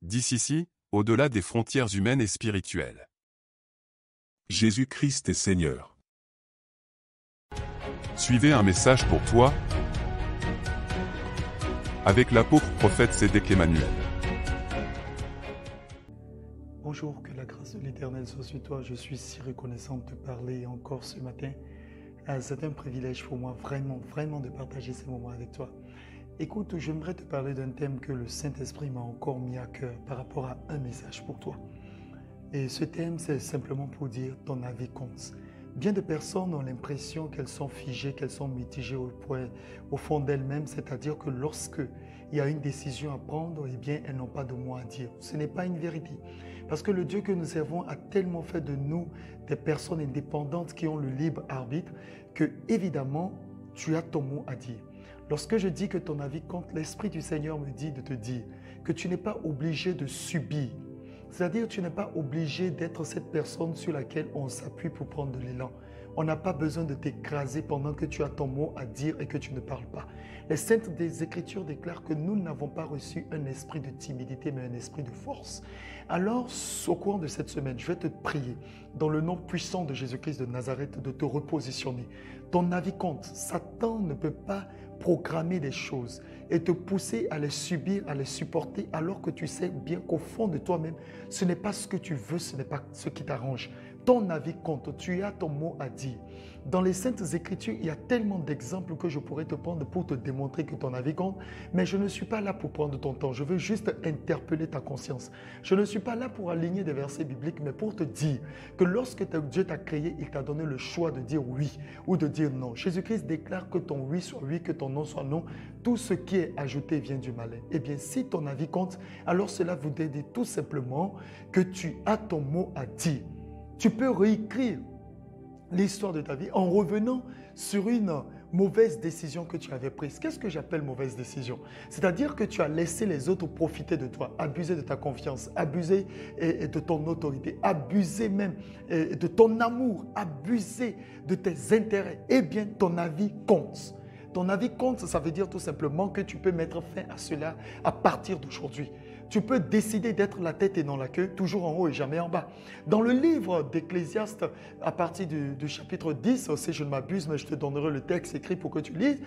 d'ici, au-delà des frontières humaines et spirituelles. Jésus-Christ est Seigneur. Suivez un message pour toi avec l'apôtre prophète Sédek Emmanuel. Bonjour, que la grâce de l'Éternel soit sur toi. Je suis si reconnaissant de te parler encore ce matin. C'est un privilège pour moi vraiment de partager ces moments avec toi. Écoute, j'aimerais te parler d'un thème que le Saint-Esprit m'a encore mis à cœur par rapport à un message pour toi. Et ce thème, c'est simplement pour dire ton avis compte. Bien de personnes ont l'impression qu'elles sont figées, qu'elles sont mitigées au fond d'elles-mêmes, c'est-à-dire que lorsque il y a une décision à prendre, eh bien, elles n'ont pas de mot à dire. Ce n'est pas une vérité. Parce que le Dieu que nous servons a tellement fait de nous des personnes indépendantes qui ont le libre arbitre que, évidemment, tu as ton mot à dire. Lorsque je dis que ton avis compte, l'Esprit du Seigneur me dit de te dire que tu n'es pas obligé de subir. C'est-à-dire que tu n'es pas obligé d'être cette personne sur laquelle on s'appuie pour prendre de l'élan. On n'a pas besoin de t'écraser pendant que tu as ton mot à dire et que tu ne parles pas. Les saintes des Écritures déclarent que nous n'avons pas reçu un esprit de timidité, mais un esprit de force. Alors, au cours de cette semaine, je vais te prier, dans le nom puissant de Jésus-Christ de Nazareth, de te repositionner. Ton avis compte. Satan ne peut pas programmer des choses et te pousser à les subir, à les supporter, alors que tu sais bien qu'au fond de toi-même, ce n'est pas ce que tu veux, ce n'est pas ce qui t'arrange. Ton avis compte, tu as ton mot à dire. Dans les Saintes Écritures, il y a tellement d'exemples que je pourrais te prendre pour te démontrer que ton avis compte, mais je ne suis pas là pour prendre ton temps. Je veux juste interpeller ta conscience. Je ne suis pas là pour aligner des versets bibliques, mais pour te dire que lorsque Dieu t'a créé, il t'a donné le choix de dire oui ou de dire non. Jésus-Christ déclare que ton oui soit oui, que ton non soit non. Tout ce qui est ajouté vient du malin. Eh bien, si ton avis compte, alors cela voudrait dire tout simplement que tu as ton mot à dire. Tu peux réécrire l'histoire de ta vie en revenant sur une mauvaise décision que tu avais prise. Qu'est-ce que j'appelle mauvaise décision? C'est-à-dire que tu as laissé les autres profiter de toi, abuser de ta confiance, abuser de ton autorité, abuser même de ton amour, abuser de tes intérêts. Eh bien, ton avis compte. Ton avis compte, ça veut dire tout simplement que tu peux mettre fin à cela à partir d'aujourd'hui. Tu peux décider d'être la tête et non la queue, toujours en haut et jamais en bas. Dans le livre d'Ecclésiaste, à partir du chapitre 10, si je ne m'abuse, mais je te donnerai le texte écrit pour que tu lises,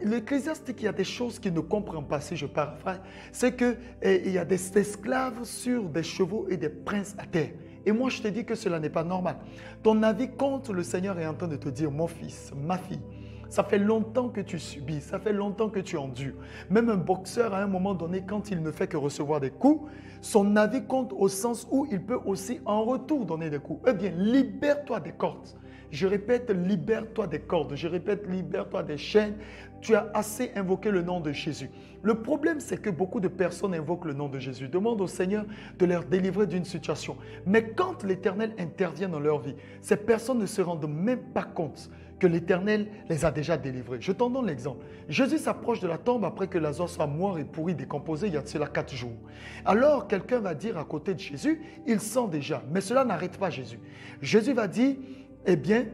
l'Ecclésiaste dit qu'il y a des choses qu'il ne comprend pas, si je paraphrase, c'est qu'il y a des esclaves sur des chevaux et des princes à terre. Et moi, je te dis que cela n'est pas normal. Ton avis compte, le Seigneur est en train de te dire, mon fils, ma fille, ça fait longtemps que tu subis, ça fait longtemps que tu endures. Même un boxeur, à un moment donné, quand il ne fait que recevoir des coups, son avis compte au sens où il peut aussi en retour donner des coups. Eh bien, libère-toi des cordes. Je répète, libère-toi des cordes. Je répète, libère-toi des chaînes. Tu as assez invoqué le nom de Jésus. Le problème, c'est que beaucoup de personnes invoquent le nom de Jésus, demandent au Seigneur de leur délivrer d'une situation. Mais quand l'Éternel intervient dans leur vie, ces personnes ne se rendent même pas compte que l'Éternel les a déjà délivrés. Je t'en donne l'exemple. Jésus s'approche de la tombe après que Lazare soit mort et pourri, décomposé, il y a de cela 4 jours. Alors, quelqu'un va dire à côté de Jésus, il sent déjà, mais cela n'arrête pas Jésus. Jésus va dire, eh bien,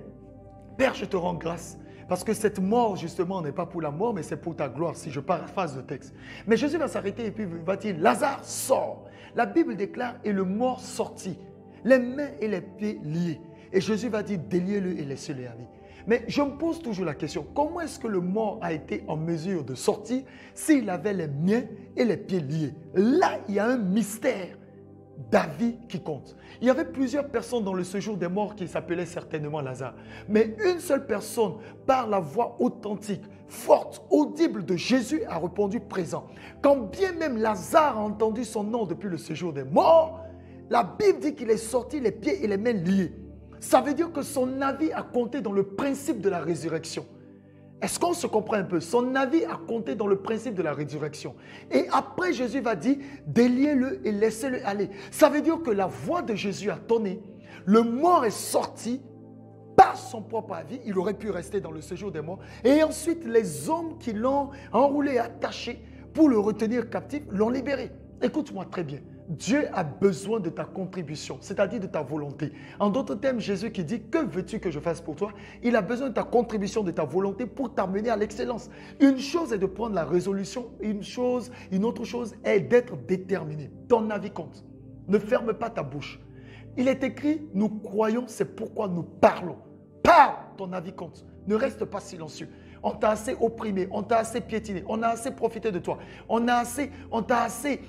Père, je te rends grâce. Parce que cette mort, justement, n'est pas pour la mort, mais c'est pour ta gloire, si je paraphrase le texte. Mais Jésus va s'arrêter et puis va dire, Lazare sort. La Bible déclare, et le mort sortit, les mains et les pieds liés. Et Jésus va dire, déliez-le et laissez-le à vie. Mais je me pose toujours la question, comment est-ce que le mort a été en mesure de sortir s'il avait les mains et les pieds liés? Là, il y a un mystère d'avis qui compte. Il y avait plusieurs personnes dans le séjour des morts qui s'appelaient certainement Lazare. Mais une seule personne, par la voix authentique, forte, audible de Jésus, a répondu présent. Quand bien même Lazare a entendu son nom depuis le séjour des morts, la Bible dit qu'il est sorti les pieds et les mains liés. Ça veut dire que son avis a compté dans le principe de la résurrection. Est-ce qu'on se comprend un peu? Son avis a compté dans le principe de la résurrection. Et après, Jésus va dire, déliez-le et laissez-le aller. Ça veut dire que la voix de Jésus a tonné. Le mort est sorti par son propre avis. Il aurait pu rester dans le séjour des morts. Et ensuite, les hommes qui l'ont enroulé et attaché pour le retenir captif l'ont libéré. Écoute-moi très bien. Dieu a besoin de ta contribution, c'est-à-dire de ta volonté. En d'autres termes, Jésus qui dit, que veux-tu que je fasse pour toi? Il a besoin de ta contribution, de ta volonté pour t'amener à l'excellence. Une chose est de prendre la résolution, une autre chose est d'être déterminé. Ton avis compte. Ne ferme pas ta bouche. Il est écrit, nous croyons, c'est pourquoi nous parlons. Parle, ton avis compte. Ne reste pas silencieux. On t'a assez opprimé, on t'a assez piétiné, on a assez profité de toi. On t'a assez,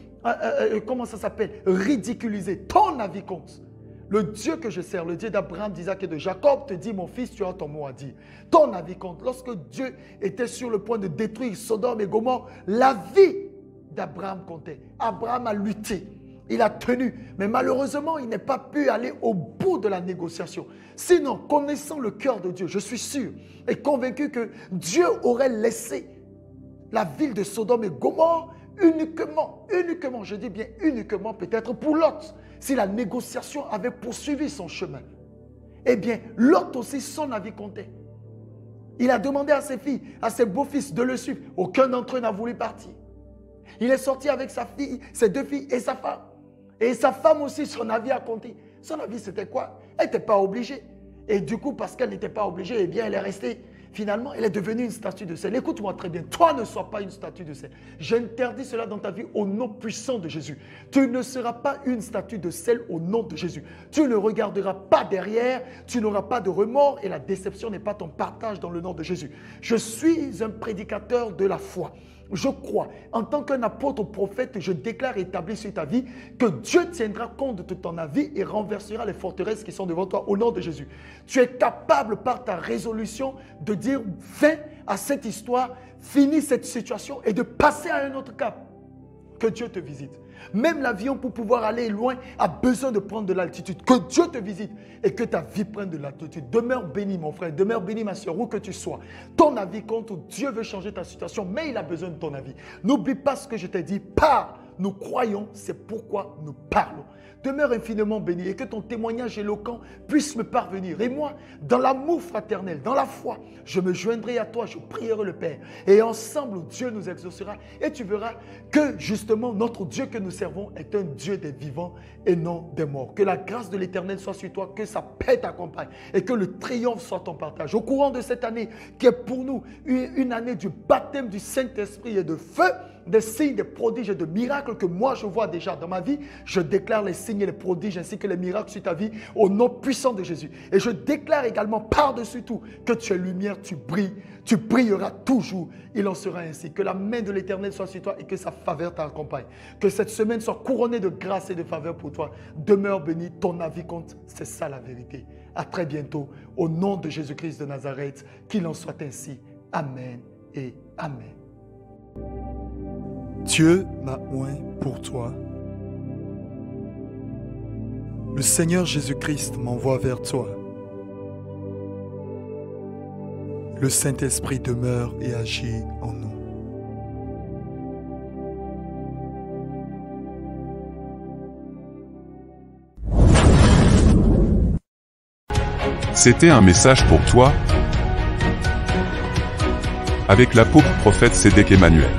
comment ça s'appelle, ridiculisé. Ton avis compte. Le Dieu que je sers, le Dieu d'Abraham, d'Isaac et de Jacob te dit, mon fils, tu as ton mot à dire. Ton avis compte. Lorsque Dieu était sur le point de détruire Sodome et Gomorrhe, la vie d'Abraham comptait. Abraham a lutté. Il a tenu, mais malheureusement, il n'a pas pu aller au bout de la négociation. Sinon, connaissant le cœur de Dieu, je suis sûr et convaincu que Dieu aurait laissé la ville de Sodome et Gomorrhe uniquement, je dis bien uniquement peut-être pour Lot, si la négociation avait poursuivi son chemin. Eh bien, Lot aussi, son avis comptait. Il a demandé à ses filles, à ses beaux-fils de le suivre. Aucun d'entre eux n'a voulu partir. Il est sorti avec sa fille, ses deux filles et sa femme. Et sa femme aussi, son avis a compté. Son avis, c'était quoi? Elle n'était pas obligée. Et du coup, parce qu'elle n'était pas obligée, eh bien, elle est restée. Finalement, elle est devenue une statue de sel. Écoute-moi très bien. Toi, ne sois pas une statue de sel. J'interdis cela dans ta vie au nom puissant de Jésus. Tu ne seras pas une statue de sel au nom de Jésus. Tu ne regarderas pas derrière. Tu n'auras pas de remords. Et la déception n'est pas ton partage dans le nom de Jésus. Je suis un prédicateur de la foi. Je crois, en tant qu'un apôtre prophète, je déclare et établis sur ta vie que Dieu tiendra compte de ton avis et renversera les forteresses qui sont devant toi au nom de Jésus. Tu es capable par ta résolution de dire fin à cette histoire, finis cette situation et de passer à un autre cap. Que Dieu te visite. Même l'avion pour pouvoir aller loin a besoin de prendre de l'altitude. Que Dieu te visite et que ta vie prenne de l'altitude. Demeure béni mon frère, demeure béni ma soeur, où que tu sois. Ton avis compte, Dieu veut changer ta situation, mais il a besoin de ton avis. N'oublie pas ce que je t'ai dit, parle. Nous croyons, c'est pourquoi nous parlons. Demeure infiniment béni et que ton témoignage éloquent puisse me parvenir. Et moi, dans l'amour fraternel, dans la foi, je me joindrai à toi, je prierai le Père. Et ensemble, Dieu nous exaucera. Et tu verras que justement, notre Dieu que nous servons est un Dieu des vivants et non des morts. Que la grâce de l'Éternel soit sur toi, que sa paix t'accompagne et que le triomphe soit ton partage. Au courant de cette année qui est pour nous une année du baptême du Saint-Esprit et de feu, des signes, des prodiges et de miracles que moi je vois déjà dans ma vie, je déclare les signes et les prodiges ainsi que les miracles sur ta vie au nom puissant de Jésus. Et je déclare également par-dessus tout que tu es lumière, tu brilleras toujours. Il en sera ainsi. Que la main de l'Éternel soit sur toi et que sa faveur t'accompagne. Que cette semaine soit couronnée de grâce et de faveur pour toi. Demeure béni, ton avis compte, c'est ça la vérité. À très bientôt, au nom de Jésus-Christ de Nazareth, qu'il en soit ainsi. Amen et Amen. Dieu m'a oint pour toi. Le Seigneur Jésus-Christ m'envoie vers toi. Le Saint-Esprit demeure et agit en nous. C'était un message pour toi avec l'apôtre prophète Sédek Emmanuel.